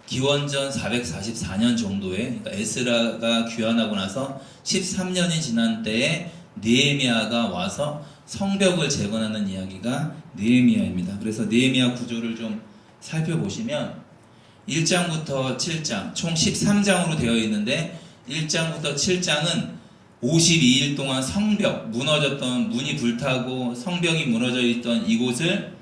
기원전 444년 정도에, 그러니까 에스라가 귀환하고 나서 13년이 지난 때에 느헤미야가 와서 성벽을 재건하는 이야기가 느헤미야입니다. 그래서 느헤미야 구조를 좀 살펴보시면 1장부터 7장 총 13장으로 되어 있는데 1장부터 7장은 52일 동안 성벽, 무너졌던 문이 불타고 성벽이 무너져 있던 이곳을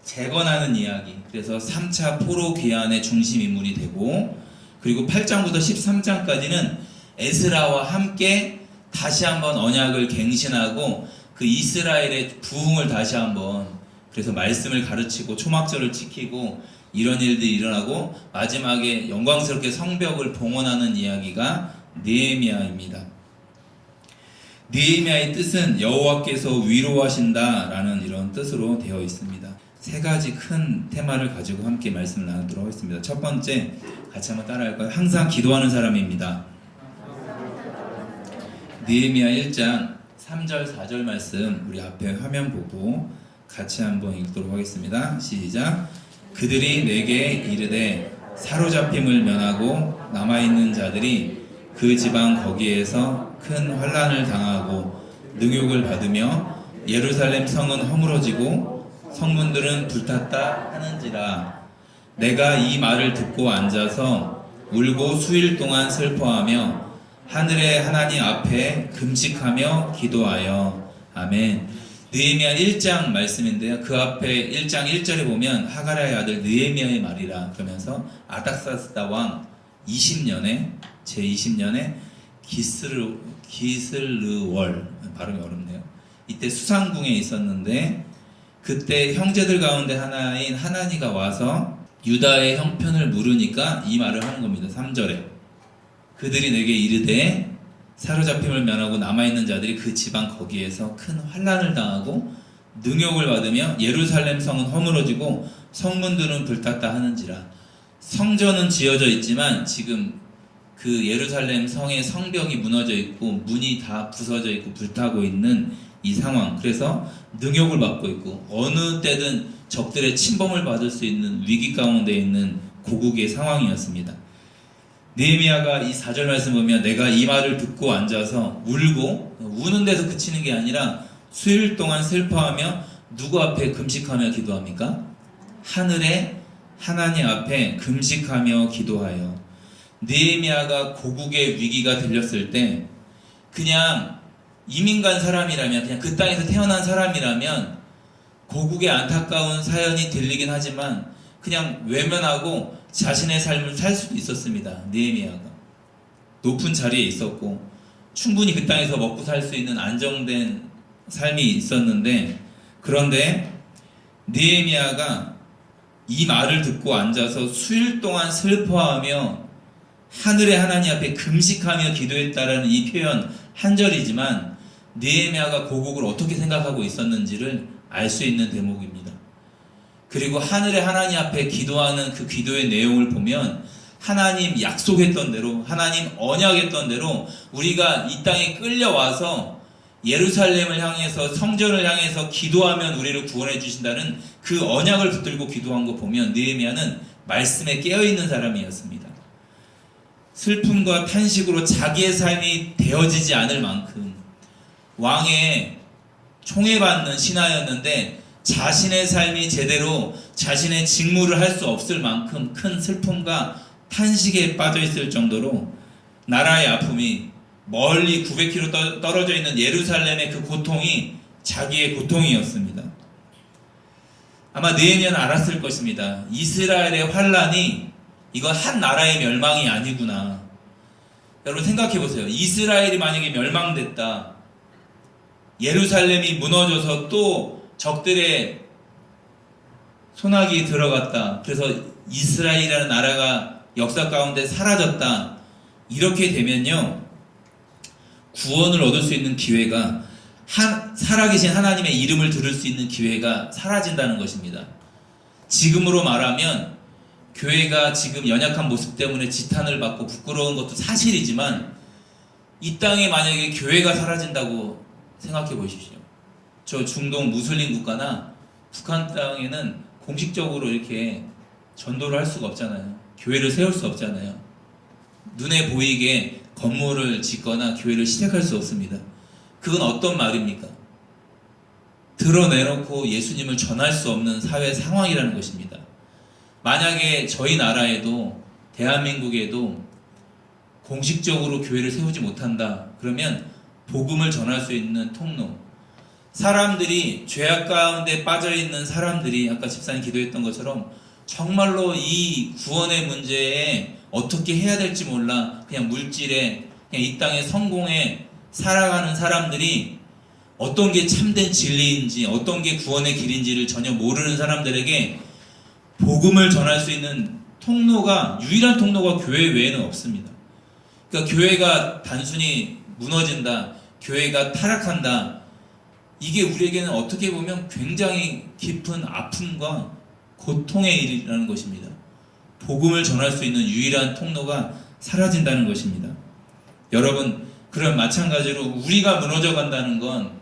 재건하는 이야기. 그래서 3차 포로 귀환의 중심 인물이 되고, 그리고 8장부터 13장까지는 에스라와 함께 다시 한번 언약을 갱신하고 그 이스라엘의 부흥을 다시 한번, 그래서 말씀을 가르치고 초막절을 지키고 이런 일들이 일어나고 마지막에 영광스럽게 성벽을 봉헌하는 이야기가 느헤미야입니다. 느헤미야의 뜻은 여호와께서 위로하신다라는 이런 뜻으로 되어 있습니다. 세 가지 큰 테마를 가지고 함께 말씀을 나누도록 하겠습니다. 첫 번째, 같이 한번 따라할까요? 항상 기도하는 사람입니다. 느헤미야 1장 3절 4절 말씀 우리 앞에 화면 보고 같이 한번 읽도록 하겠습니다. 시작. 그들이 내게 이르되 사로잡힘을 면하고 남아있는 자들이 그 지방 거기에서 큰 환난을 당하고 능욕을 받으며 예루살렘 성은 허물어지고 성문들은 불탔다 하는지라. 내가 이 말을 듣고 앉아서 울고 수일 동안 슬퍼하며 하늘의 하나님 앞에 금식하며 기도하여. 아멘. 느헤미야 1장 말씀인데요. 그 앞에 1장 1절에 보면 하가랴의 아들 느헤미야의 말이라 그러면서 아닥사스다 왕 20년에 제20년에 기슬르월, 발음이 어렵네요. 이때 수상궁에 있었는데 그때 형제들 가운데 하나인 하나니가 와서 유다의 형편을 물으니까 이 말을 하는 겁니다. 3절에 그들이 내게 이르되 사로잡힘을 면하고 남아있는 자들이 그 지방 거기에서 큰 환난을 당하고 능욕을 받으며 예루살렘 성은 허물어지고 성문들은 불탔다 하는지라. 성전은 지어져 있지만 지금 그 예루살렘 성의 성벽이 무너져 있고 문이 다 부서져 있고 불타고 있는 이 상황. 그래서 능욕을 받고 있고 어느 때든 적들의 침범을 받을 수 있는 위기 가운데 있는 고국의 상황이었습니다. 느헤미야가 이 4절 말씀 보면 내가 이 말을 듣고 앉아서 울고, 우는 데서 그치는 게 아니라 수일 동안 슬퍼하며 누구 앞에 금식하며 기도합니까? 하늘의 하나님 앞에 금식하며 기도하여. 느헤미야가 고국의 위기가 들렸을 때 그냥 이민 간 사람이라면, 그냥 그 땅에서 태어난 사람이라면 고국의 안타까운 사연이 들리긴 하지만 그냥 외면하고 자신의 삶을 살 수도 있었습니다. 느헤미야가 높은 자리에 있었고 충분히 그 땅에서 먹고 살 수 있는 안정된 삶이 있었는데, 그런데 느헤미야가 이 말을 듣고 앉아서 수일 동안 슬퍼하며 하늘의 하나님 앞에 금식하며 기도했다라는 이 표현 한 절이지만 느헤미야가 고국을 어떻게 생각하고 있었는지를 알 수 있는 대목입니다. 그리고 하늘의 하나님 앞에 기도하는 그 기도의 내용을 보면 하나님 약속했던 대로, 하나님 언약했던 대로 우리가 이 땅에 끌려와서 예루살렘을 향해서, 성전을 향해서 기도하면 우리를 구원해 주신다는 그 언약을 붙들고 기도한 거 보면 느헤미야는 말씀에 깨어있는 사람이었습니다. 슬픔과 탄식으로 자기의 삶이 되어지지 않을 만큼 왕의 총애받는 신하였는데 자신의 삶이 제대로 자신의 직무를 할 수 없을 만큼 큰 슬픔과 탄식에 빠져 있을 정도로 나라의 아픔이, 멀리 900km 떨어져 있는 예루살렘의 그 고통이 자기의 고통이었습니다. 아마 느헤미야는 알았을 것입니다. 이스라엘의 환란이 이건 한 나라의 멸망이 아니구나. 여러분 생각해 보세요. 이스라엘이 만약에 멸망됐다, 예루살렘이 무너져서 또 적들의 손아귀에 들어갔다, 그래서 이스라엘이라는 나라가 역사 가운데 사라졌다, 이렇게 되면요 구원을 얻을 수 있는 기회가, 살아계신 하나님의 이름을 들을 수 있는 기회가 사라진다는 것입니다. 지금으로 말하면 교회가 지금 연약한 모습 때문에 지탄을 받고 부끄러운 것도 사실이지만 이 땅에 만약에 교회가 사라진다고 생각해 보십시오. 저 중동 무슬림 국가나 북한 땅에는 공식적으로 이렇게 전도를 할 수가 없잖아요. 교회를 세울 수 없잖아요. 눈에 보이게 건물을 짓거나 교회를 시작할 수 없습니다. 그건 어떤 말입니까? 드러내놓고 예수님을 전할 수 없는 사회 상황이라는 것입니다. 만약에 저희 나라에도 대한민국에도 공식적으로 교회를 세우지 못한다. 그러면 복음을 전할 수 있는 통로, 사람들이 죄악 가운데 빠져있는 사람들이 아까 집사님 기도했던 것처럼 정말로 이 구원의 문제에 어떻게 해야 될지 몰라 그냥 물질에 그냥 이 땅의 성공에 살아가는 사람들이 어떤 게 참된 진리인지 어떤 게 구원의 길인지를 전혀 모르는 사람들에게 복음을 전할 수 있는 통로가, 유일한 통로가 교회 외에는 없습니다. 그러니까 교회가 단순히 무너진다, 교회가 타락한다, 이게 우리에게는 어떻게 보면 굉장히 깊은 아픔과 고통의 일이라는 것입니다. 복음을 전할 수 있는 유일한 통로가 사라진다는 것입니다. 여러분, 그런 마찬가지로 우리가 무너져 간다는 건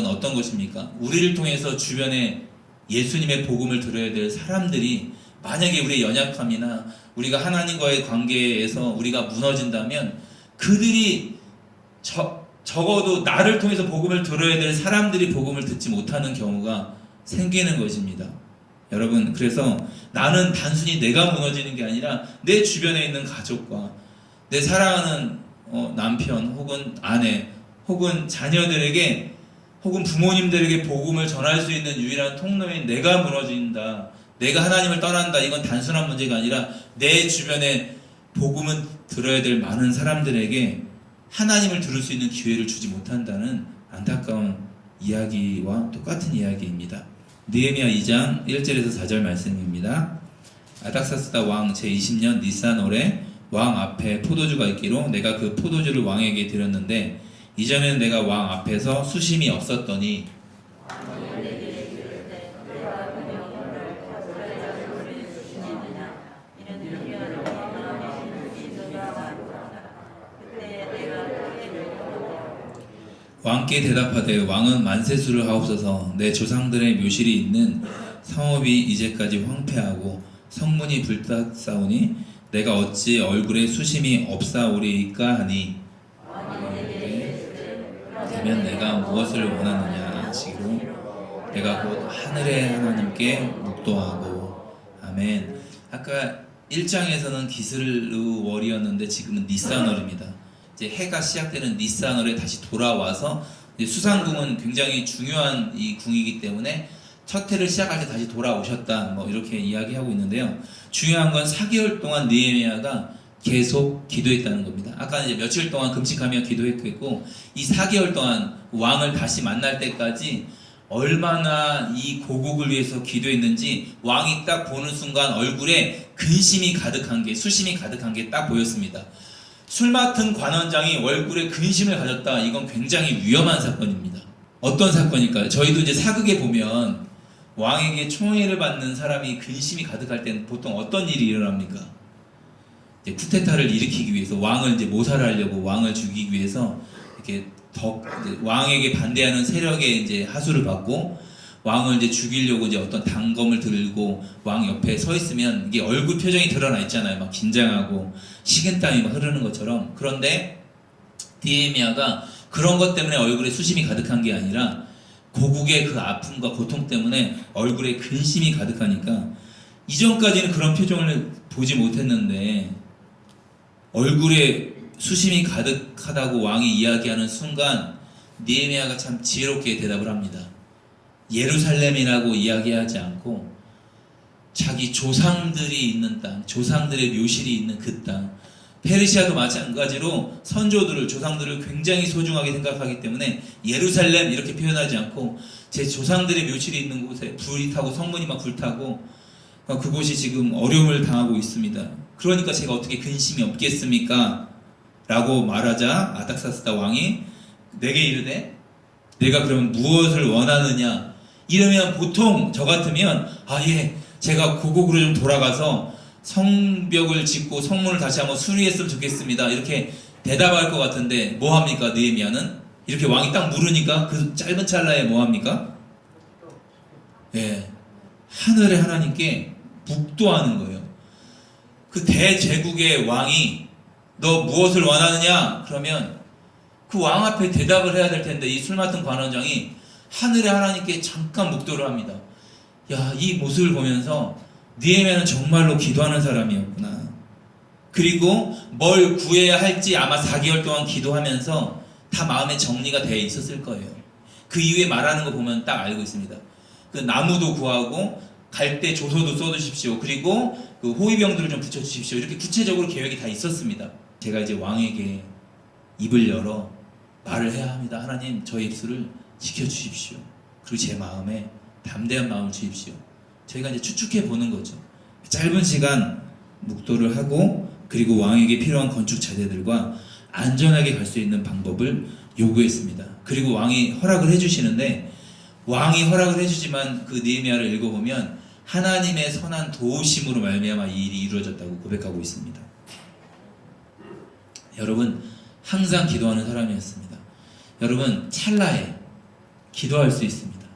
어떤 것입니까? 우리를 통해서 주변에 예수님의 복음을 들어야 될 사람들이 만약에 우리의 연약함이나 우리가 하나님과의 관계에서 우리가 무너진다면 그들이 적어도 나를 통해서 복음을 들어야 될 사람들이 복음을 듣지 못하는 경우가 생기는 것입니다. 여러분, 그래서 나는 단순히 내가 무너지는 게 아니라 내 주변에 있는 가족과 내 사랑하는 남편 혹은 아내 혹은 자녀들에게 혹은 부모님들에게 복음을 전할 수 있는 유일한 통로인 내가 무너진다, 내가 하나님을 떠난다, 이건 단순한 문제가 아니라 내 주변에 복음을 들어야 될 많은 사람들에게 하나님을 들을 수 있는 기회를 주지 못한다는 안타까운 이야기와 똑같은 이야기입니다. 느헤미야 2장 1절에서 4절 말씀입니다. 아닥사스다 왕 제20년 니산월에 왕 앞에 포도주가 있기로 내가 그 포도주를 왕에게 드렸는데 이전에는 내가 왕 앞에서 수심이 없었더니 왕께 대답하되 왕은 만세수를 하옵소서. 내 조상들의 묘실이 있는 성읍이 이제까지 황폐하고 성문이 불탔사오니 내가 어찌 얼굴에 수심이 없사오리이까 하니 되면 내가 무엇을 원하느냐 하시기로 내가 곧 하늘의 하나님께 묵도하고. 아멘. 아까 1장에서는 기슬루월이었는데 지금은 니산월입니다. 이제 해가 시작되는 니산월에 다시 돌아와서 이제 수상궁은 굉장히 중요한 이 궁이기 때문에 첫 해를 시작할 때 다시 돌아오셨다, 뭐 이렇게 이야기하고 있는데요. 중요한 건 4개월 동안 느헤미야가 계속 기도했다는 겁니다. 아까 이제 며칠 동안 금식하며 기도했고 이 4개월 동안 왕을 다시 만날 때까지 얼마나 이 고국을 위해서 기도했는지 왕이 딱 보는 순간 얼굴에 근심이 가득한 게, 수심이 가득한 게 딱 보였습니다. 술 맡은 관원장이 얼굴에 근심을 가졌다. 이건 굉장히 위험한 사건입니다. 어떤 사건일까요? 저희도 이제 사극에 보면 왕에게 총애를 받는 사람이 근심이 가득할 때는 보통 어떤 일이 일어납니까? 이제 쿠데타를 일으키기 위해서 왕을 이제 모살하려고 왕을 죽이기 위해서 이렇게 이제 왕에게 반대하는 세력의 이제 하수를 받고 왕을 이제 죽이려고 이제 어떤 단검을 들고 왕 옆에 서 있으면 이게 얼굴 표정이 드러나 있잖아요. 막 긴장하고 식은땀이 막 흐르는 것처럼. 그런데 느헤미야가 그런 것 때문에 얼굴에 수심이 가득한 게 아니라 고국의 그 아픔과 고통 때문에 얼굴에 근심이 가득하니까 이전까지는 그런 표정을 보지 못했는데 얼굴에 수심이 가득하다고 왕이 이야기하는 순간 느헤미야가 참 지혜롭게 대답을 합니다. 예루살렘이라고 이야기하지 않고 자기 조상들이 있는 땅, 조상들의 묘실이 있는 그 땅, 페르시아도 마찬가지로 선조들을, 조상들을 굉장히 소중하게 생각하기 때문에 예루살렘 이렇게 표현하지 않고 제 조상들의 묘실이 있는 곳에 불이 타고 성문이 막 불타고 그곳이 지금 어려움을 당하고 있습니다. 그러니까 제가 어떻게 근심이 없겠습니까? 라고 말하자 아닥사스다 왕이 내게 이르되 내가 그러면 무엇을 원하느냐? 이러면 보통 저 같으면 제가 고국으로 좀 돌아가서 성벽을 짓고 성문을 다시 한번 수리했으면 좋겠습니다. 이렇게 대답할 것 같은데 뭐 합니까? 느헤미야는 이렇게 왕이 딱 물으니까 그 짧은 찰나에 뭐 합니까? 하늘의 하나님께 묵도하는 거예요. 그 대제국의 왕이 너 무엇을 원하느냐? 그러면 그 왕 앞에 대답을 해야 될 텐데 이 술 맡은 관원장이 하늘의 하나님께 잠깐 묵도를 합니다. 야, 이 모습을 보면서 느헤미야는 정말로 기도하는 사람이었구나. 그리고 뭘 구해야 할지 아마 4개월 동안 기도하면서 다 마음에 정리가 되어 있었을 거예요. 그 이후에 말하는 거 보면 딱 알고 있습니다. 그 나무도 구하고 갈 때 조소도 써주십시오. 그리고 그 호위병들을 좀 붙여주십시오. 이렇게 구체적으로 계획이 다 있었습니다. 제가 이제 왕에게 입을 열어 말을 해야 합니다. 하나님, 저의 입술을 지켜주십시오. 그리고 제 마음에 담대한 마음을 주십시오. 저희가 이제 추측해 보는 거죠. 짧은 시간 묵도를 하고 그리고 왕에게 필요한 건축 자재들과 안전하게 갈 수 있는 방법을 요구했습니다. 그리고 왕이 허락을 해주시는데 왕이 허락을 해주지만 그 느헤미야를 읽어보면 하나님의 선한 도우심으로 말미암아 이 일이 이루어졌다고 고백하고 있습니다. 여러분, 항상 기도하는 사람이었습니다. 여러분, 찰나에 기도할 수 있습니다.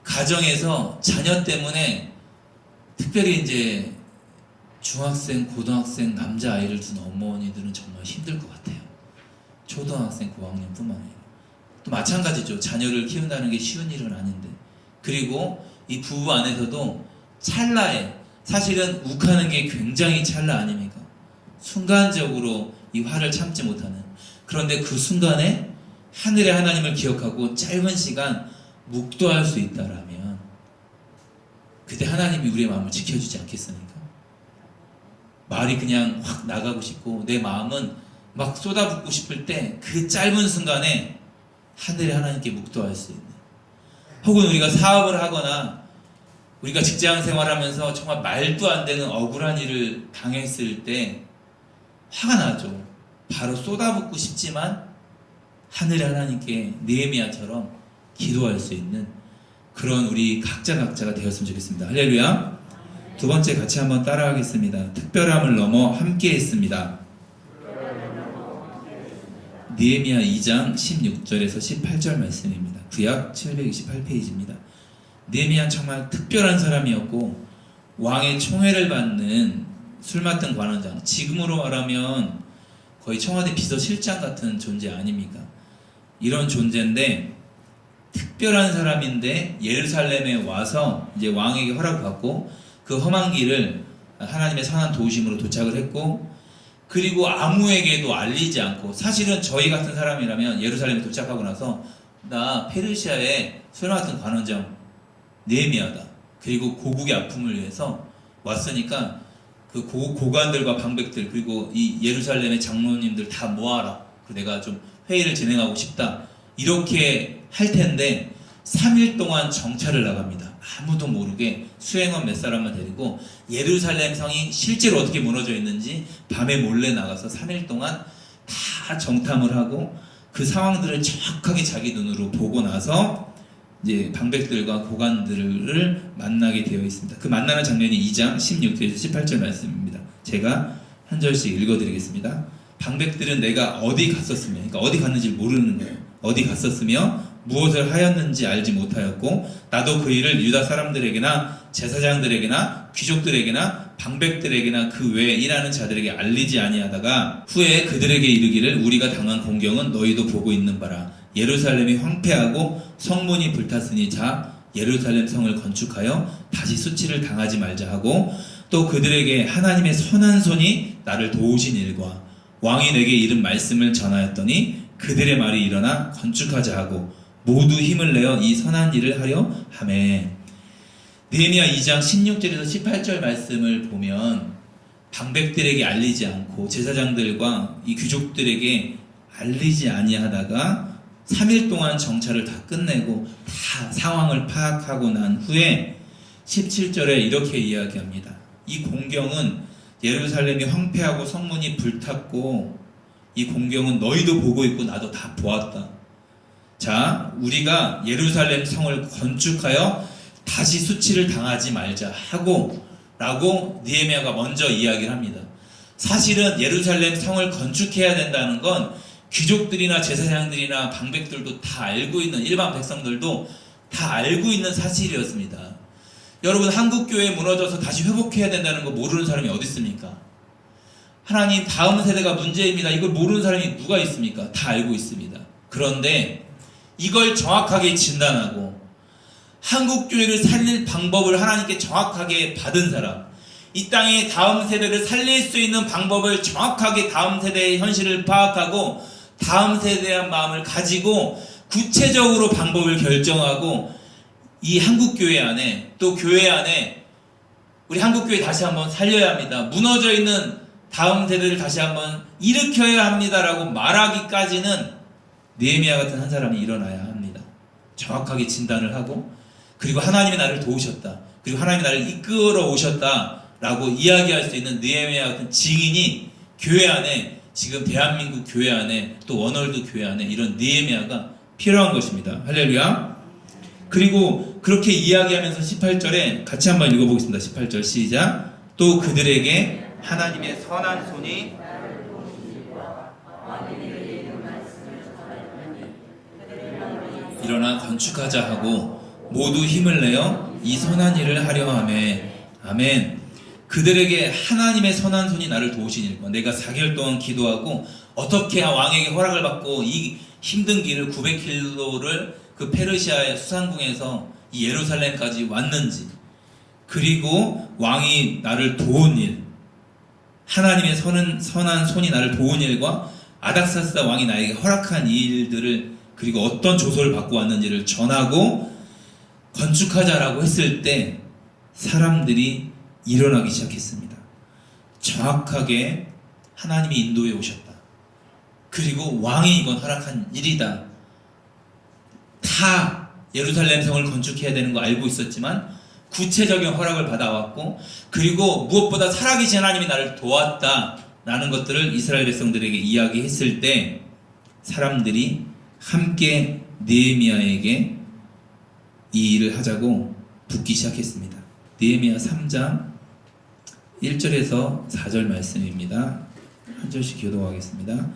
가정에서 자녀 때문에 특별히 이제 중학생, 고등학생 남자아이를 둔 어머니들은 정말 힘들 것 같아요. 초등학생, 고학년뿐만 아니라 또 마찬가지죠. 자녀를 키운다는 게 쉬운 일은 아닌데, 그리고 이 부부 안에서도 찰나에, 사실은 욱하는 게 굉장히 찰나 아닙니까? 순간적으로 이 화를 참지 못하는, 그런데 그 순간에 하늘의 하나님을 기억하고 짧은 시간 묵도할 수 있다라면 그때 하나님이 우리의 마음을 지켜주지 않겠습니까? 말이 그냥 확 나가고 싶고 내 마음은 막 쏟아붓고 싶을 때 그 짧은 순간에 하늘의 하나님께 묵도할 수 있는, 혹은 우리가 사업을 하거나 우리가 직장 생활하면서 정말 말도 안 되는 억울한 일을 당했을 때 화가 나죠. 바로 쏟아붓고 싶지만 하늘의 하나님께 느헤미야처럼 기도할 수 있는 그런 우리 각자가 되었으면 좋겠습니다. 할렐루야. 두 번째 같이 한번 따라하겠습니다. 특별함을 넘어 함께 했습니다. 느헤미야 2장 16절에서 18절 말씀입니다. 구약 728페이지입니다. 느헤미야는 정말 특별한 사람이었고 왕의 총애를 받는 술 맡은 관원장, 지금으로 말하면 거의 청와대 비서실장 같은 존재 아닙니까? 이런 존재인데 특별한 사람인데 예루살렘에 와서 이제 왕에게 허락받고 그 험한 길을 하나님의 선한 도우심으로 도착을 했고, 그리고 아무에게도 알리지 않고, 사실은 저희 같은 사람이라면 예루살렘에 도착하고 나서 나 페르시아의 술 맡은 관원장 느헤미야다, 그리고 고국의 아픔을 위해서 왔으니까 그 고관들과 방백들 그리고 이 예루살렘의 장로님들 다 모아라, 내가 좀 회의를 진행하고 싶다, 이렇게 할 텐데 3일 동안 정찰을 나갑니다. 아무도 모르게 수행원 몇 사람만 데리고 예루살렘 성이 실제로 어떻게 무너져 있는지 밤에 몰래 나가서 3일 동안 다 정탐을 하고 그 상황들을 정확하게 자기 눈으로 보고 나서 이제 방백들과 고관들을 만나게 되어 있습니다. 그 만나는 장면이 2장 16절에서 18절 말씀입니다. 제가 한 절씩 읽어드리겠습니다. 방백들은 내가 어디 갔었으며, 그러니까 어디 갔는지 모르는 거예요. 어디 갔었으며 무엇을 하였는지 알지 못하였고 나도 그 일을 유다 사람들에게나 제사장들에게나 귀족들에게나 방백들에게나 그 외에 일하는 자들에게 알리지 아니하다가 후에 그들에게 이르기를 우리가 당한 공경은 너희도 보고 있는 바라. 예루살렘이 황폐하고 성문이 불탔으니 자 예루살렘 성을 건축하여 다시 수치를 당하지 말자 하고, 또 그들에게 하나님의 선한 손이 나를 도우신 일과 왕이 내게 이른 말씀을 전하였더니 그들의 말이 일어나 건축하자 하고 모두 힘을 내어 이 선한 일을 하려 하매. 느헤미야 2장 16절에서 18절 말씀을 보면 방백들에게 알리지 않고 제사장들과 이 귀족들에게 알리지 아니하다가 3일 동안 정찰을 다 끝내고 다 상황을 파악하고 난 후에 17절에 이렇게 이야기합니다. 이 공경은 예루살렘이 황폐하고 성문이 불탔고 이 공경은 너희도 보고 있고 나도 다 보았다. 자, 우리가 예루살렘 성을 건축하여 다시 수치를 당하지 말자 하고 라고 느헤미야가 먼저 이야기를 합니다. 사실은 예루살렘 성을 건축해야 된다는 건 귀족들이나 제사장들이나 방백들도 다 알고 있는, 일반 백성들도 다 알고 있는 사실이었습니다. 여러분, 한국교회 무너져서 다시 회복해야 된다는 거 모르는 사람이 어디 있습니까? 하나님, 다음 세대가 문제입니다. 이걸 모르는 사람이 누가 있습니까? 다 알고 있습니다. 그런데 이걸 정확하게 진단하고 한국교회를 살릴 방법을 하나님께 정확하게 받은 사람, 이 땅의 다음 세대를 살릴 수 있는 방법을 정확하게 다음 세대의 현실을 파악하고 다음 세대에 대한 마음을 가지고 구체적으로 방법을 결정하고 이 한국교회 안에, 또 교회 안에 우리 한국교회 다시 한번 살려야 합니다. 무너져 있는 다음 세대를 다시 한번 일으켜야 합니다라고 말하기까지는 느헤미야 같은 한 사람이 일어나야 합니다. 정확하게 진단을 하고, 그리고 하나님이 나를 도우셨다, 그리고 하나님이 나를 이끌어 오셨다 라고 이야기할 수 있는 느헤미야 같은 증인이 교회 안에, 지금 대한민국 교회 안에, 또 워널드 교회 안에 이런 느헤미야가 필요한 것입니다. 할렐루야. 그리고 그렇게 이야기하면서 18절에 같이 한번 읽어보겠습니다. 18절 시작. 또 그들에게 하나님의 선한 손이 일어나 건축하자 하고 모두 힘을 내어 이 선한 일을 하려 하매. 아멘. 그들에게 하나님의 선한 손이 나를 도우시니까 내가 4개월 동안 기도하고 어떻게 왕에게 허락을 받고 이 힘든 길을 900km를 그 페르시아의 수상궁에서 이 예루살렘까지 왔는지, 그리고 왕이 나를 도운 일, 하나님의 선한 손이 나를 도운 일과 아닥사스다 왕이 나에게 허락한 이 일들을, 그리고 어떤 조서를 받고 왔는지를 전하고 건축하자라고 했을 때 사람들이 일어나기 시작했습니다. 정확하게 하나님이 인도해 오셨다, 그리고 왕이 이건 허락한 일이다. 다 예루살렘 성을 건축해야 되는 거 알고 있었지만 구체적인 허락을 받아왔고, 그리고 무엇보다 살아계신 하나님이 나를 도왔다 라는 것들을 이스라엘 백성들에게 이야기했을 때 사람들이 함께 느헤미야에게 이 일을 하자고 붙기 시작했습니다. 느헤미야 3장 1절에서 4절 말씀입니다. 한 절씩 교독하겠습니다.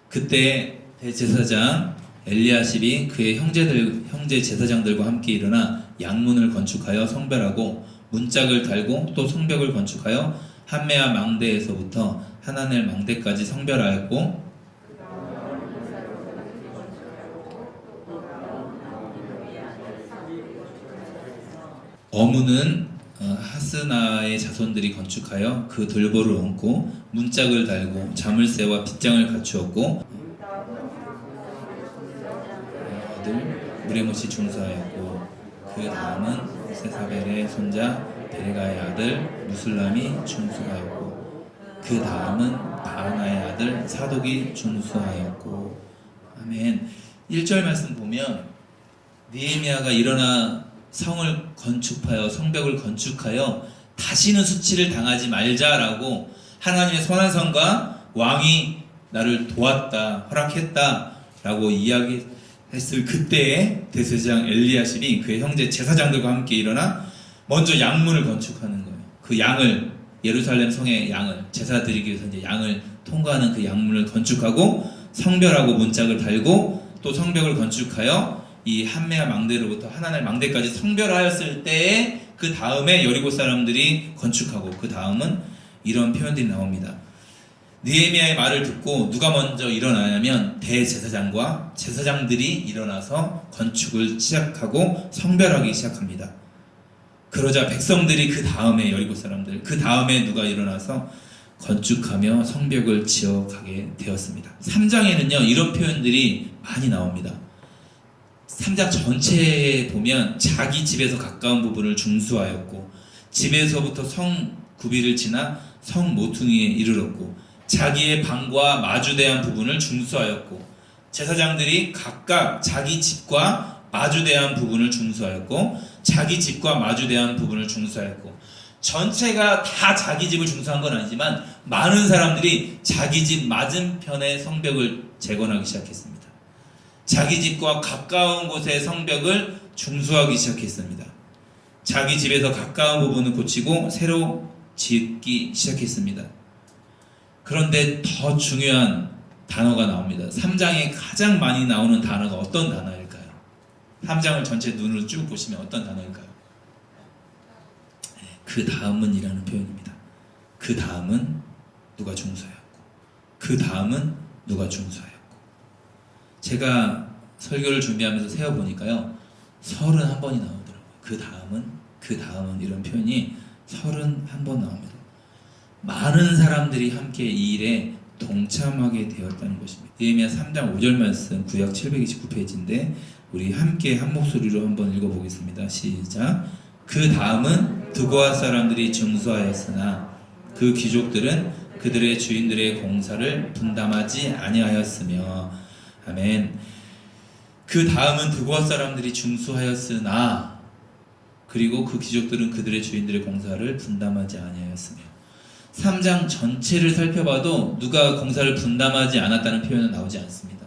그때 대제사장 엘리야십이 그의 형제 제사장들과 함께 일어나 양문을 건축하여 성별하고 문짝을 달고 또 성벽을 건축하여 한메아 망대에서부터 하나넬 망대까지 성별하였고, 어무는 하스나의 자손들이 건축하여 그 들보를 얹고 문짝을 달고 자물쇠와 빗장을 갖추었고, 아들 무레못이 중수하였고, 그 다음은 세사벨의 손자 베레가의 아들 무슬람이 중수하였고, 그 다음은 바하나의 아들 사독이 중수하였고. 아멘. 1절 말씀 보면 느헤미야가 일어나 성을 건축하여 성벽을 건축하여 다시는 수치를 당하지 말자라고 하나님의 선한 선과 왕이 나를 도왔다, 허락했다 라고 이야기했을 그때에 대제사장 엘리야십이 그의 형제 제사장들과 함께 일어나 먼저 양문을 건축하는 거예요. 그 양을, 예루살렘 성의 양을 제사 드리기 위해서 이제 양을 통과하는 그 양문을 건축하고 성별하고 문짝을 달고 또 성벽을 건축하여 이 한메아 망대로부터 하나넬 망대까지 성별하였을 때에 그 다음에 여리고 사람들이 건축하고, 그 다음은 이런 표현들이 나옵니다. 느헤미야의 말을 듣고 누가 먼저 일어나냐면 대제사장과 제사장들이 일어나서 건축을 시작하고 성별하기 시작합니다. 그러자 백성들이 그 다음에 여리고 사람들, 그 다음에 누가 일어나서 건축하며 성벽을 지어가게 되었습니다. 3장에는요 이런 표현들이 많이 나옵니다. 3장 전체에 보면 자기 집에서 가까운 부분을 중수하였고, 집에서부터 성 구비를 지나 성 모퉁이에 이르렀고, 자기의 방과 마주대한 부분을 중수하였고, 제사장들이 각각 자기 집과 마주대한 부분을 중수하였고, 자기 집과 마주대한 부분을 중수하였고, 전체가 다 자기 집을 중수한 건 아니지만 많은 사람들이 자기 집 맞은편의 성벽을 재건하기 시작했습니다. 자기 집과 가까운 곳의 성벽을 중수하기 시작했습니다. 자기 집에서 가까운 부분을 고치고 새로 짓기 시작했습니다. 그런데 더 중요한 단어가 나옵니다. 3장에 가장 많이 나오는 단어가 어떤 단어일까요? 3장을 전체 눈으로 쭉 보시면 어떤 단어일까요? 그 다음은 이라는 표현입니다. 그 다음은 누가 중수하였고, 그 다음은 누가 중수하였고. 제가 설교를 준비하면서 세어보니까요, 31번이 나오더라고요. 그 다음은 이런 표현이 31번 나옵니다. 많은 사람들이 함께 이 일에 동참하게 되었다는 것입니다. 느헤미야 3장 5절 말씀, 구약 729페이지인데 우리 함께 한 목소리로 한번 읽어보겠습니다. 시작. 그 다음은 드고아 사람들이 중수하였으나 그 귀족들은 그들의 주인들의 공사를 분담하지 아니하였으며. 아멘. 그 다음은 드고아 사람들이 중수하였으나, 그리고 그 귀족들은 그들의 주인들의 공사를 분담하지 아니하였으며. 3장 전체를 살펴봐도 누가 공사를 분담하지 않았다는 표현은 나오지 않습니다.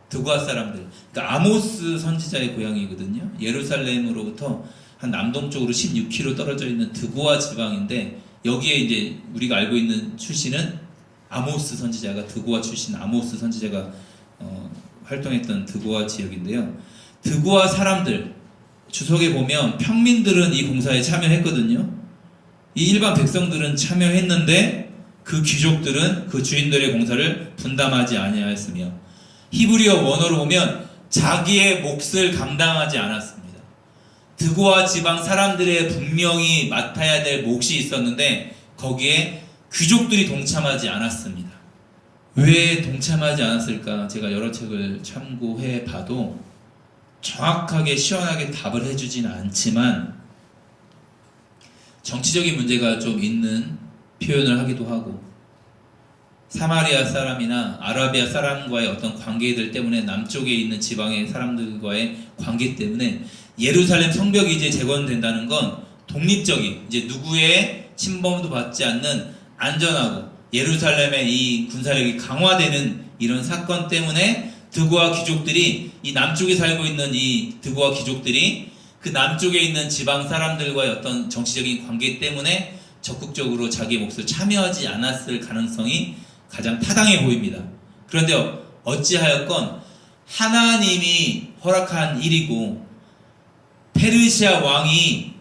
드고아 사람들, 그러니까 아모스 선지자의 고향이거든요. 예루살렘으로부터 한 남동쪽으로 16km 떨어져 있는 드고아 지방인데, 여기에 이제 우리가 알고 있는 출신은 아모스 선지자가, 드고아 출신 아모스 선지자가 활동했던 드고아 지역인데요. 드고아 사람들, 주석에 보면 평민들은 이 공사에 참여했거든요. 이 일반 백성들은 참여했는데 그 귀족들은 그 주인들의 공사를 분담하지 아니하였으며, 히브리어 원어로 보면 자기의 몫을 감당하지 않았습니다. 드고아 지방 사람들의 분명히 맡아야 될 몫이 있었는데 거기에 귀족들이 동참하지 않았습니다. 왜 동참하지 않았을까? 제가 여러 책을 참고해 봐도 정확하게 시원하게 답을 해주지는 않지만 정치적인 문제가 좀 있는 표현을 하기도 하고, 사마리아 사람이나 아라비아 사람과의 어떤 관계들 때문에, 남쪽에 있는 지방의 사람들과의 관계 때문에 예루살렘 성벽이 이제 재건된다는 건 독립적인, 이제 누구의 침범도 받지 않는 안전하고 예루살렘의 이 군사력이 강화되는 이런 사건 때문에 드고아 귀족들이, 이 남쪽에 살고 있는 이 드고아 귀족들이 그 남쪽에 있는 지방 사람들과의 어떤 정치적인 관계 때문에 적극적으로 자기 몫을 참여하지 않았을 가능성이 가장 타당해 보입니다. 그런데 어찌하였건 하나님이 허락한 일이고, 페르시아 왕이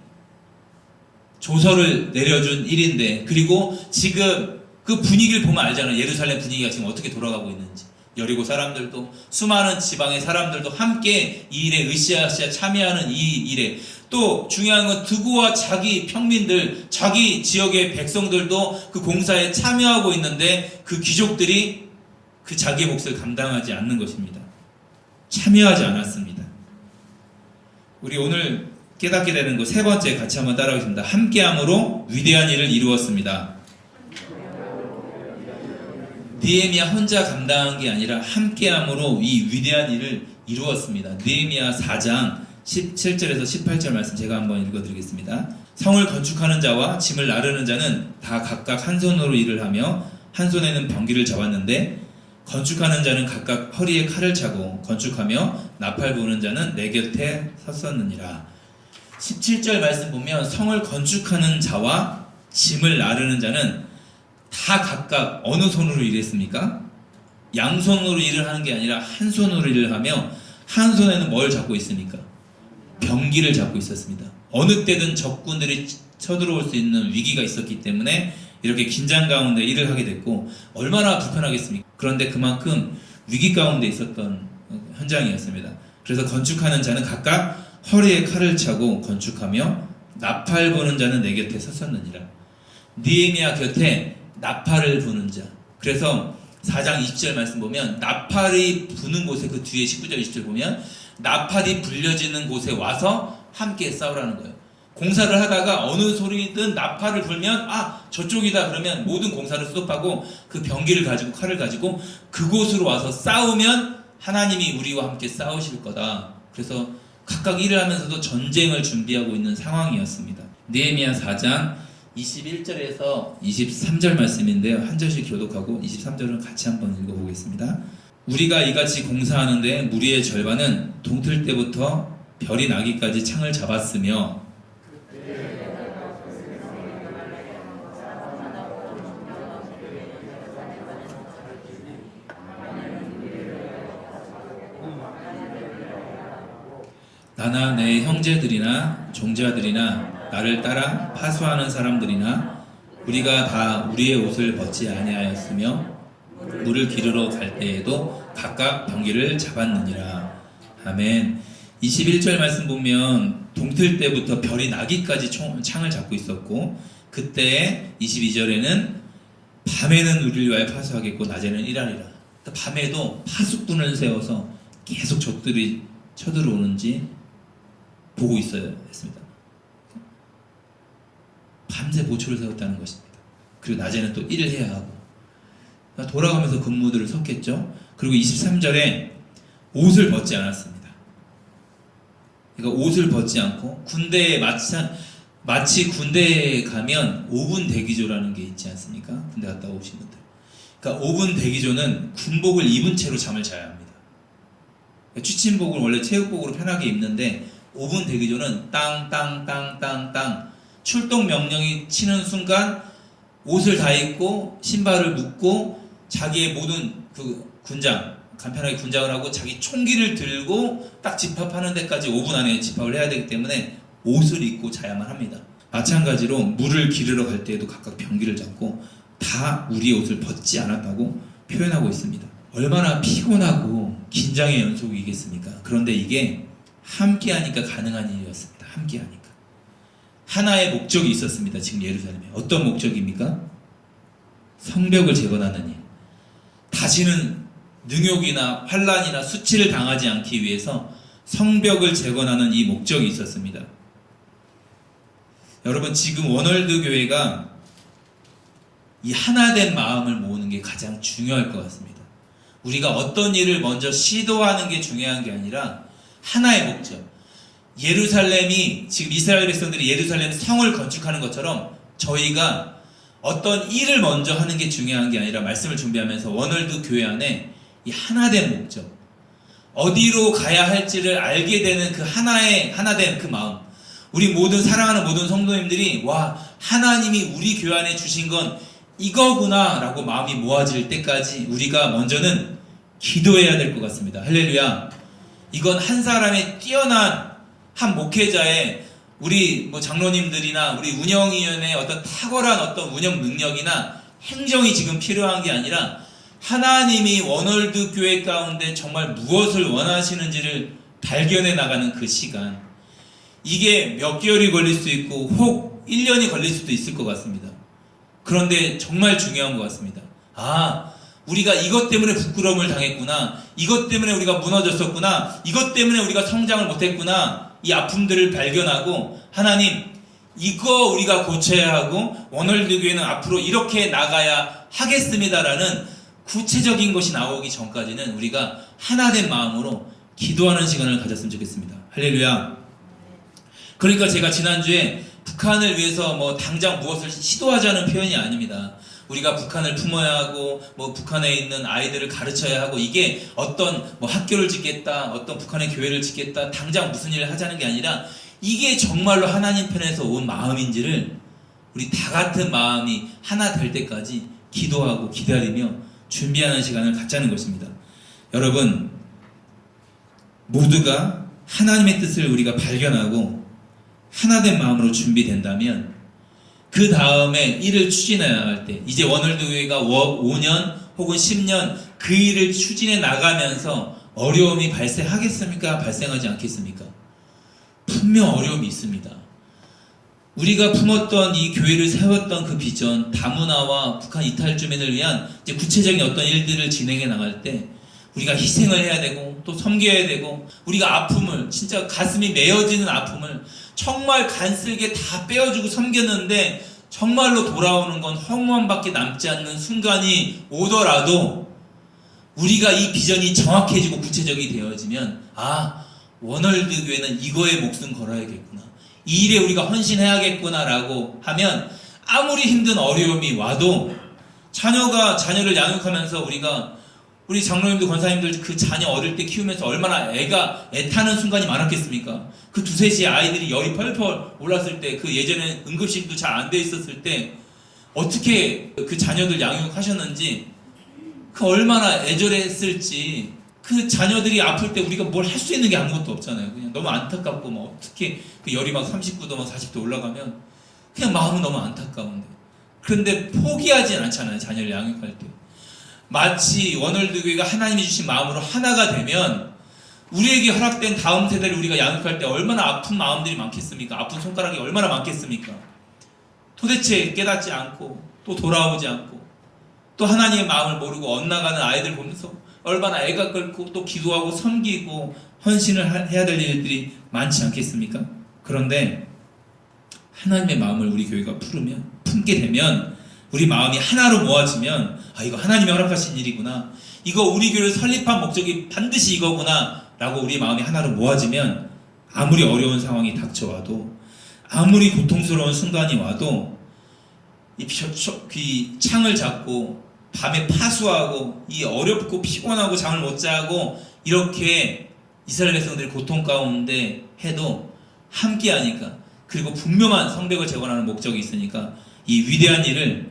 조서를 내려준 일인데, 그리고 지금 그 분위기를 보면 알잖아요. 예루살렘 분위기가 지금 어떻게 돌아가고 있는지. 여리고 사람들도, 수많은 지방의 사람들도 함께 이 일에 으쌰으쌰 참여하는 이 일에, 또 중요한 건 드고아 자기 평민들, 자기 지역의 백성들도 그 공사에 참여하고 있는데 그 귀족들이 그 자기의 몫을 감당하지 않는 것입니다. 참여하지 않았습니다. 우리 오늘 깨닫게 되는 거 세 번째 같이 한번 따라하겠습니다. 함께함으로 위대한 일을 이루었습니다. 느헤미야 혼자 감당한 게 아니라 함께함으로 이 위대한 일을 이루었습니다. 느헤미야 4장 17절에서 18절 말씀 제가 한번 읽어드리겠습니다. 성을 건축하는 자와 짐을 나르는 자는 다 각각 한 손으로 일을 하며 한 손에는 병기를 잡았는데, 건축하는 자는 각각 허리에 칼을 차고 건축하며 나팔 부는 자는 내 곁에 섰었느니라. 17절 말씀 보면 성을 건축하는 자와 짐을 나르는 자는 다 각각 어느 손으로 일했습니까? 양손으로 일을 하는 게 아니라 한 손으로 일을 하며, 한 손에는 뭘 잡고 있습니까? 병기를 잡고 있었습니다. 어느 때든 적군들이 쳐들어올 수 있는 위기가 있었기 때문에 이렇게 긴장 가운데 일을 하게 됐고, 얼마나 불편하겠습니까? 그런데 그만큼 위기 가운데 있었던 현장이었습니다. 그래서 건축하는 자는 각각 허리에 칼을 차고 건축하며 나팔 부는 자는 내 곁에 섰었느니라. 느헤미야 곁에 나팔을 부는 자. 그래서 4장 20절 말씀 보면 나팔이 부는 곳에, 그 뒤에 19절 20절 보면 나팔이 불려지는 곳에 와서 함께 싸우라는 거예요. 공사를 하다가 어느 소리든 나팔을 불면 저쪽이다 그러면 모든 공사를 스톱하고 그 병기를 가지고 칼을 가지고 그곳으로 와서 싸우면 하나님이 우리와 함께 싸우실 거다. 그래서 각각 일을 하면서도 전쟁을 준비하고 있는 상황이었습니다. 느헤미야 4장 21절에서 23절 말씀인데요. 한 절씩 교독하고 23절은 같이 한번 읽어보겠습니다. 우리가 이같이 공사하는데 무리의 절반은 동틀 때부터 별이 나기까지 창을 잡았으며, 나나 내 형제들이나 종자들이나 나를 따라 파수하는 사람들이나 우리가 다 우리의 옷을 벗지 아니하였으며 물을 기르러 갈 때에도 각각 병기를 잡았느니라. 아멘. 21절 말씀 보면 동틀 때부터 별이 나기까지 창을 잡고 있었고, 그때 22절에는 밤에는 우리를 위하여 파수하겠고 낮에는 일하리라. 밤에도 파수꾼을 세워서 계속 적들이 쳐들어오는지 보고 있어야 했습니다. 밤새 보초를 세웠다는 것입니다. 그리고 낮에는 또 일을 해야 하고 돌아가면서 근무들을 섰겠죠. 그리고 23절에 옷을 벗지 않았습니다. 그러니까 옷을 벗지 않고 군대에 마치 군대에 가면 5분 대기조라는 게 있지 않습니까? 군대 갔다 오신 분들. 그러니까 5분 대기조는 군복을 입은 채로 잠을 자야 합니다. 그러니까 취침복을 원래 체육복으로 편하게 입는데 5분 대기조는 땅땅땅땅땅 출동 명령이 치는 순간 옷을 다 입고 신발을 묶고 자기의 모든 그 군장, 간편하게 군장을 하고 자기 총기를 들고 딱 집합하는 데까지 5분 안에 집합을 해야 되기 때문에 옷을 입고 자야만 합니다. 마찬가지로 물을 기르러 갈 때에도 각각 병기를 잡고 다 우리의 옷을 벗지 않았다고 표현하고 있습니다. 얼마나 피곤하고 긴장의 연속이겠습니까? 그런데 이게 함께하니까 가능한 일이었습니다. 함께하니까. 하나의 목적이 있었습니다. 지금 예루살렘에. 어떤 목적입니까? 성벽을 재건하는 일. 다시는 능욕이나 환란이나 수치를 당하지 않기 위해서 성벽을 재건하는 이 목적이 있었습니다. 여러분, 지금 워널드 교회가 이 하나된 마음을 모으는 게 가장 중요할 것 같습니다. 우리가 어떤 일을 먼저 시도하는 게 중요한 게 아니라 하나의 목적. 예루살렘이, 지금 이스라엘 백성들이 예루살렘 성을 건축하는 것처럼 저희가 어떤 일을 먼저 하는 게 중요한 게 아니라 말씀을 준비하면서 워널드 교회 안에 이 하나된 목적, 어디로 가야 할지를 알게 되는 그 하나된 그 마음, 우리 모든 사랑하는 모든 성도님들이 와, 하나님이 우리 교회 안에 주신 건 이거구나 라고 마음이 모아질 때까지 우리가 먼저는 기도해야 될 것 같습니다. 할렐루야. 이건 한 사람의 뛰어난 한 목회자의 우리 장로님들이나 우리 운영위원회의 어떤 탁월한 어떤 운영 능력이나 행정이 지금 필요한 게 아니라 하나님이 워널드 교회 가운데 정말 무엇을 원하시는지를 발견해 나가는 그 시간, 이게 몇 개월이 걸릴 수 있고 혹 1년이 걸릴 수도 있을 것 같습니다. 그런데 정말 중요한 것 같습니다. 아, 우리가 이것 때문에 부끄러움을 당했구나, 이것 때문에 우리가 무너졌었구나, 이것 때문에 우리가 성장을 못했구나, 이 아픔들을 발견하고 하나님, 이거 우리가 고쳐야 하고 워널드 교회는 앞으로 이렇게 나가야 하겠습니다라는 구체적인 것이 나오기 전까지는 우리가 하나된 마음으로 기도하는 시간을 가졌으면 좋겠습니다. 할렐루야. 그러니까 제가 지난주에 북한을 위해서 당장 무엇을 시도하자는 표현이 아닙니다. 우리가 북한을 품어야 하고 북한에 있는 아이들을 가르쳐야 하고, 이게 어떤 학교를 짓겠다, 어떤 북한의 교회를 짓겠다, 당장 무슨 일을 하자는 게 아니라 이게 정말로 하나님 편에서 온 마음인지를 우리 다 같은 마음이 하나 될 때까지 기도하고 기다리며 준비하는 시간을 갖자는 것입니다. 여러분, 모두가 하나님의 뜻을 우리가 발견하고 하나된 마음으로 준비된다면 그 다음에 일을 추진해야 할 때, 이제 워널드 교회가 5년 혹은 10년 그 일을 추진해 나가면서 어려움이 발생하겠습니까? 발생하지 않겠습니까? 분명 어려움이 있습니다. 우리가 품었던 이 교회를 세웠던 그 비전, 다문화와 북한 이탈 주민을 위한 이제 구체적인 어떤 일들을 진행해 나갈 때 우리가 희생을 해야 되고 또 섬겨야 되고, 우리가 아픔을, 진짜 가슴이 메어지는 아픔을 정말 간쓸게 다 빼어주고 섬겼는데 정말로 돌아오는 건 허무함밖에 남지 않는 순간이 오더라도 우리가 이 비전이 정확해지고 구체적이 되어지면, 아, 워널드 교회는 이거에 목숨 걸어야겠구나, 이 일에 우리가 헌신해야겠구나 라고 하면 아무리 힘든 어려움이 와도 자녀를 양육하면서 우리 장로님들, 권사님들 그 자녀 어릴 때 키우면서 얼마나 애타는 순간이 많았겠습니까? 그 두세 아이들이 열이 펄펄 올랐을 때, 그 예전에 응급실도 잘 안 돼 있었을 때 어떻게 그 자녀들 양육하셨는지, 그 얼마나 애절했을지, 그 자녀들이 아플 때 우리가 뭘 할 수 있는 게 아무것도 없잖아요. 그냥 너무 안타깝고 뭐 특히 그 열이 막 39도 막 40도 올라가면 그냥 마음은 너무 안타까운데, 그런데 포기하진 않잖아요. 자녀를 양육할 때 마치 원월드 교회가 하나님이 주신 마음으로 하나가 되면 우리에게 허락된 다음 세대를 우리가 양육할 때 얼마나 아픈 마음들이 많겠습니까? 아픈 손가락이 얼마나 많겠습니까? 도대체 깨닫지 않고 또 돌아오지 않고 또 하나님의 마음을 모르고 엇나가는 아이들 보면서 얼마나 애가 끓고 또 기도하고 섬기고 헌신을 해야 될 일들이 많지 않겠습니까? 그런데 하나님의 마음을 우리 교회가 품게 되면, 우리 마음이 하나로 모아지면, 아, 이거 하나님이 허락하신 일이구나, 이거 우리 교회를 설립한 목적이 반드시 이거구나 라고 우리 마음이 하나로 모아지면, 아무리 어려운 상황이 닥쳐와도, 아무리 고통스러운 순간이 와도 이 창을 잡고 밤에 파수하고 이 어렵고 피곤하고 잠을 못 자고 이렇게 이스라엘 백성들이 고통 가운데 해도 함께하니까, 그리고 분명한 성벽을 재건하는 목적이 있으니까 이 위대한 일을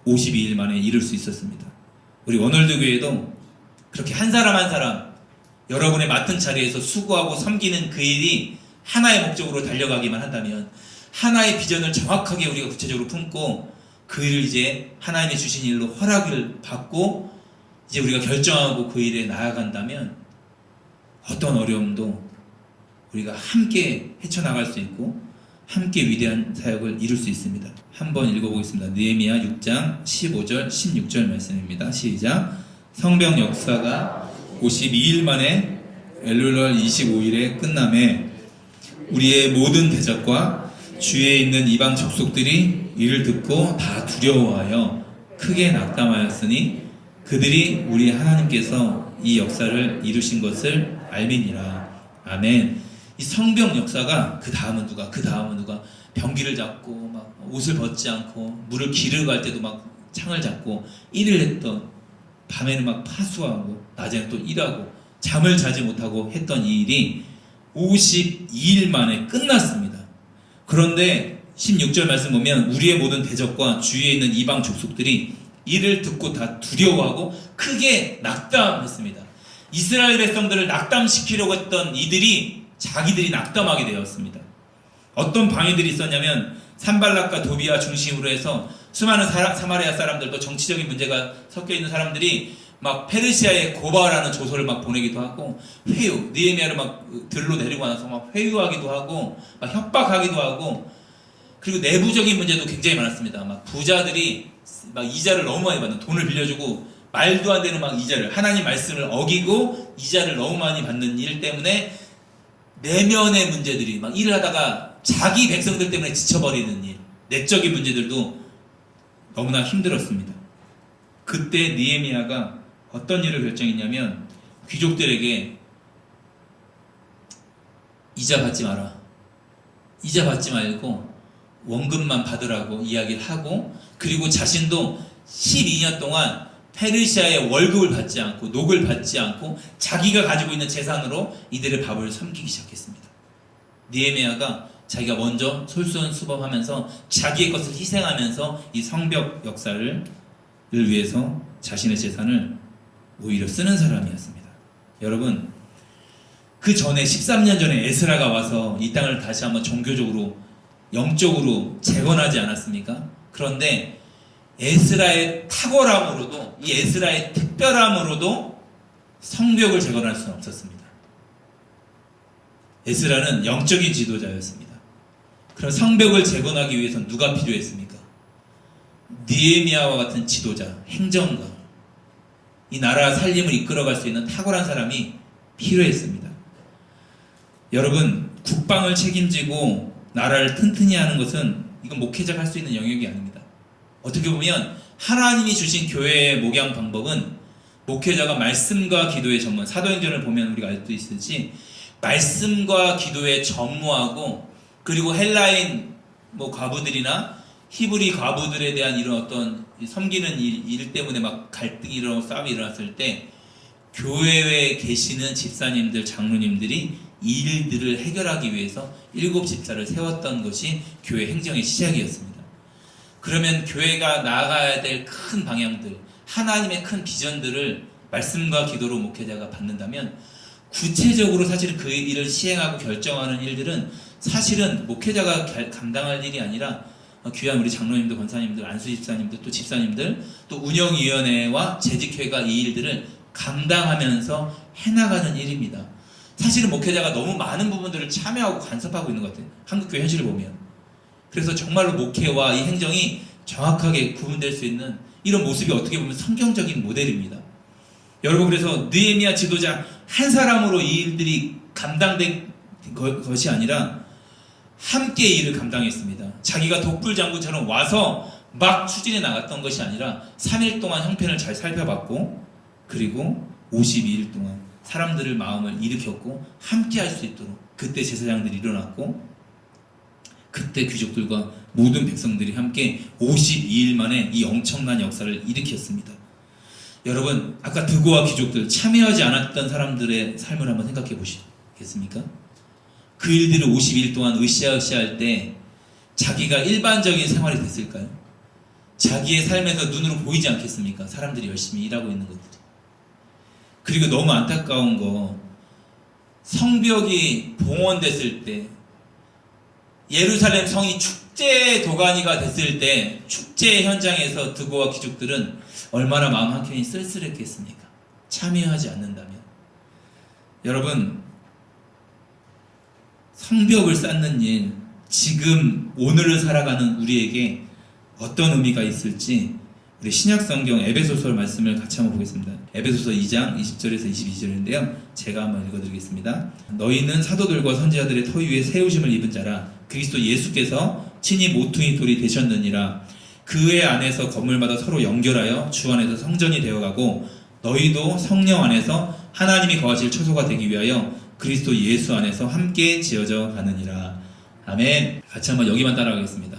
52일 만에 이룰 수 있었습니다. 우리 원월드 교회도 그렇게 한 사람 한 사람 여러분의 맡은 자리에서 수고하고 섬기는 그 일이 하나의 목적으로 달려가기만 한다면, 하나의 비전을 정확하게 우리가 구체적으로 품고 그 일을 이제 하나님이 주신 일로 허락을 받고 이제 우리가 결정하고 그 일에 나아간다면 어떤 어려움도 우리가 함께 헤쳐나갈 수 있고 함께 위대한 사역을 이룰 수 있습니다. 한번 읽어보겠습니다. 느헤미야 6장 15절 16절 말씀입니다. 시작. 성벽 역사가 52일 만에 엘룰월 25일에 끝남에 우리의 모든 대적과 주위에 있는 이방 족속들이 이를 듣고 다 두려워하여 크게 낙담하였으니 그들이 우리 하나님께서 이 역사를 이루신 것을 알미니라. 아멘. 이 성벽 역사가 그 다음은 누가 병기를 잡고 막 옷을 벗지 않고 물을 기르고 갈 때도 막 창을 잡고 일을 했던, 밤에는 막 파수하고 낮에는 또 일하고 잠을 자지 못하고 했던 이 일이 52일 만에 끝났습니다. 그런데 16절 말씀 보면 우리의 모든 대적과 주위에 있는 이방 족속들이 이를 듣고 다 두려워하고 크게 낙담했습니다. 이스라엘 백성들을 낙담시키려고 했던 이들이 자기들이 낙담하게 되었습니다. 어떤 방해들이 있었냐면 산발락과 도비아 중심으로 해서 수많은 사마리아 사람들도 정치적인 문제가 섞여 있는 사람들이 막 페르시아에 고발하는 조서를 막 보내기도 하고, 느헤미야를 막 들로 데리고 와서 막 회유하기도 하고 막 협박하기도 하고, 그리고 내부적인 문제도 굉장히 많았습니다. 막 부자들이 막 이자를 너무 많이 받는, 돈을 빌려주고 말도 안 되는 막 이자를, 하나님 말씀을 어기고 이자를 너무 많이 받는 일 때문에 내면의 문제들이 막 일을 하다가 자기 백성들 때문에 지쳐버리는 일, 내적인 문제들도 너무나 힘들었습니다. 그때 느헤미야가 어떤 일을 결정했냐면 귀족들에게 이자 받지 마라, 이자 받지 말고 원금만 받으라고 이야기를 하고, 그리고 자신도 12년 동안 페르시아의 월급을 받지 않고 녹을 받지 않고 자기가 가지고 있는 재산으로 이들의 밥을 섬기기 시작했습니다. 느헤미야가 자기가 먼저 솔선수범하면서 자기의 것을 희생하면서 이 성벽 역사를 위해서 자신의 재산을 오히려 쓰는 사람이었습니다. 여러분, 그 전에 13년 전에 에스라가 와서 이 땅을 다시 한번 종교적으로 영적으로 재건하지 않았습니까? 그런데 에스라의 탁월함으로도, 이 에스라의 특별함으로도 성벽을 재건할 수는 없었습니다. 에스라는 영적인 지도자였습니다. 그럼 성벽을 재건하기 위해서는 누가 필요했습니까? 느헤미야와 같은 지도자, 행정가, 이 나라 살림을 이끌어갈 수 있는 탁월한 사람이 필요했습니다. 여러분, 국방을 책임지고 나라를 튼튼히 하는 것은 이건 목회자가 할 수 있는 영역이 아닙니다. 어떻게 보면 하나님이 주신 교회의 목양 방법은 목회자가 말씀과 기도의 전문, 사도행전을 보면 우리가 알 수 있듯이 말씀과 기도에 전무하고, 그리고 헬라인 과부들이나 히브리 과부들에 대한 이런 어떤 섬기는 일 때문에 막 갈등이 일어나고 싸움이 일어났을 때 교회에 계시는 집사님들, 장로님들이 이 일들을 해결하기 위해서 7 집사를 세웠던 것이 교회 행정의 시작이었습니다. 그러면 교회가 나아가야 될 큰 방향들, 하나님의 큰 비전들을 말씀과 기도로 목회자가 받는다면 구체적으로 사실은 그 일을 시행하고 결정하는 일들은 사실은 목회자가 감당할 일이 아니라 귀한 우리 장로님들, 권사님들, 안수집사님들, 또 집사님들, 또 운영위원회와 재직회가 이 일들을 감당하면서 해나가는 일입니다. 사실은 목회자가 너무 많은 부분들을 참여하고 간섭하고 있는 것 같아요. 한국교회 현실을 보면. 그래서 정말로 목회와 이 행정이 정확하게 구분될 수 있는 이런 모습이 어떻게 보면 성경적인 모델입니다. 여러분, 그래서 느헤미야 지도자 한 사람으로 이 일들이 감당된 것이 아니라 함께 이 일을 감당했습니다. 자기가 독불장군처럼 와서 막 추진해 나갔던 것이 아니라 3일 동안 형편을 잘 살펴봤고, 그리고 52일 동안 사람들의 마음을 일으켰고 함께 할 수 있도록 그때 제사장들이 일어났고, 그때 귀족들과 모든 백성들이 함께 52일 만에 이 엄청난 역사를 일으켰습니다. 여러분, 아까 드고와 귀족들 참여하지 않았던 사람들의 삶을 한번 생각해 보시겠습니까? 그 일들을 52일 동안 으쌰으쌰 할 때 자기가 일반적인 생활이 됐을까요? 자기의 삶에서 눈으로 보이지 않겠습니까? 사람들이 열심히 일하고 있는 것들이. 그리고 너무 안타까운 거, 성벽이 봉헌됐을 때, 예루살렘 성이 축제 도가니가 됐을 때 축제 현장에서 드고와 귀족들은 얼마나 마음 한켠이 쓸쓸했겠습니까? 참여하지 않는다면. 여러분, 성벽을 쌓는 일, 지금 오늘을 살아가는 우리에게 어떤 의미가 있을지 우리 신약성경 에베소서 말씀을 같이 한번 보겠습니다. 에베소서 2장 20절에서 22절인데요. 제가 한번 읽어드리겠습니다. 너희는 사도들과 선지자들의 터 위에 세우심을 입은 자라. 그리스도 예수께서 친히 모퉁이 돌이 되셨느니라. 그의 안에서 건물마다 서로 연결하여 주 안에서 성전이 되어가고, 너희도 성령 안에서 하나님이 거하실 처소가 되기 위하여 그리스도 예수 안에서 함께 지어져 가느니라. 아멘. 같이 한번 여기만 따라가겠습니다.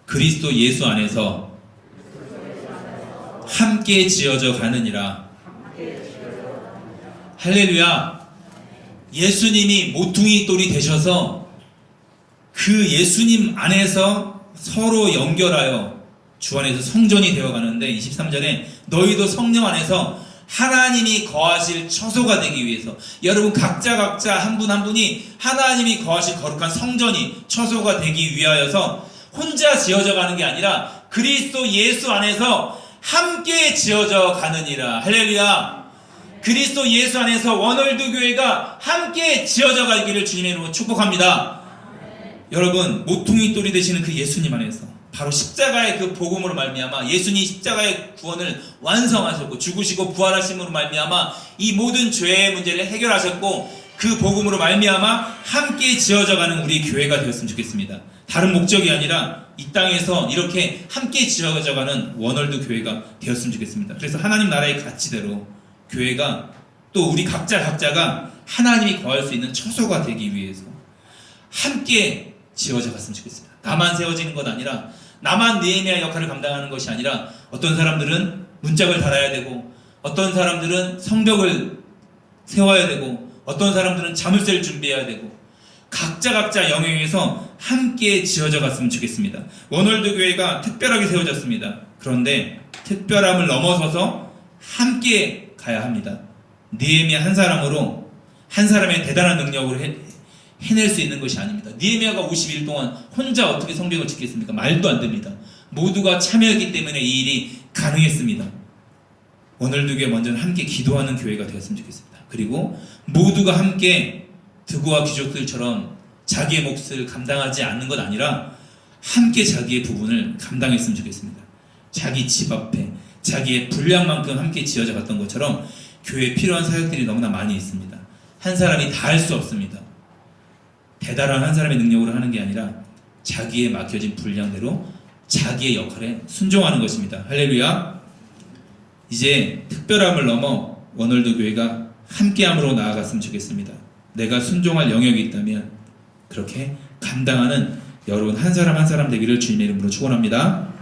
그리스도 예수 안에서 함께 지어져 가느니라. 할렐루야. 예수님이 모퉁이 돌이 되셔서 그 예수님 안에서 서로 연결하여 주 안에서 성전이 되어 가는데, 23절에 너희도 성령 안에서 하나님이 거하실 처소가 되기 위해서, 여러분 각자 한 분 한 분이 하나님이 거하실 거룩한 성전이 처소가 되기 위하여서 혼자 지어져 가는 게 아니라 그리스도 예수 안에서 함께 지어져 가느니라. 할렐루야. 그리스도 예수 안에서 원월드 교회가 함께 지어져 가기를 주님의 이름으로 축복합니다. 여러분, 모퉁이 돌이 되시는 그 예수님 안에서, 바로 십자가의 그 복음으로 말미암아 예수님이 십자가의 구원을 완성하셨고 죽으시고 부활하심으로 말미암아 이 모든 죄의 문제를 해결하셨고, 그 복음으로 말미암아 함께 지어져가는 우리 교회가 되었으면 좋겠습니다. 다른 목적이 아니라 이 땅에서 이렇게 함께 지어져가는 원월드 교회가 되었으면 좋겠습니다. 그래서 하나님 나라의 가치대로 교회가 또 우리 각자가 하나님이 거할 수 있는 처소가 되기 위해서 함께 지어져 갔으면 좋겠습니다. 나만 세워지는 것 아니라, 나만 느헤미야 역할을 감당하는 것이 아니라, 어떤 사람들은 문짝을 달아야 되고, 어떤 사람들은 성벽을 세워야 되고, 어떤 사람들은 자물쇠를 준비해야 되고, 각자 영역에서 함께 지어져 갔으면 좋겠습니다. 원월드 교회가 특별하게 세워졌습니다. 그런데 특별함을 넘어서서 함께 가야 합니다. 느헤미야 한 사람으로, 한 사람의 대단한 능력으로 해낼 수 있는 것이 아닙니다. 느헤미야가 50일 동안 혼자 어떻게 성벽을 짓겠습니까? 말도 안 됩니다. 모두가 참여했기 때문에 이 일이 가능했습니다. 원월드 교회 먼저는 함께 기도하는 교회가 되었으면 좋겠습니다. 그리고 모두가 함께 드고와 귀족들처럼 자기의 몫을 감당하지 않는 것 아니라 함께 자기의 부분을 감당했으면 좋겠습니다. 자기 집 앞에 자기의 분량만큼 함께 지어져 갔던 것처럼 교회에 필요한 사역들이 너무나 많이 있습니다. 한 사람이 다 할 수 없습니다. 대단한 한 사람의 능력으로 하는 게 아니라 자기의 맡겨진 분량대로 자기의 역할에 순종하는 것입니다. 할렐루야. 이제 특별함을 넘어 원월드 교회가 함께함으로 나아갔으면 좋겠습니다. 내가 순종할 영역이 있다면 그렇게 감당하는 여러분 한 사람 한 사람 되기를 주님의 이름으로 축원합니다.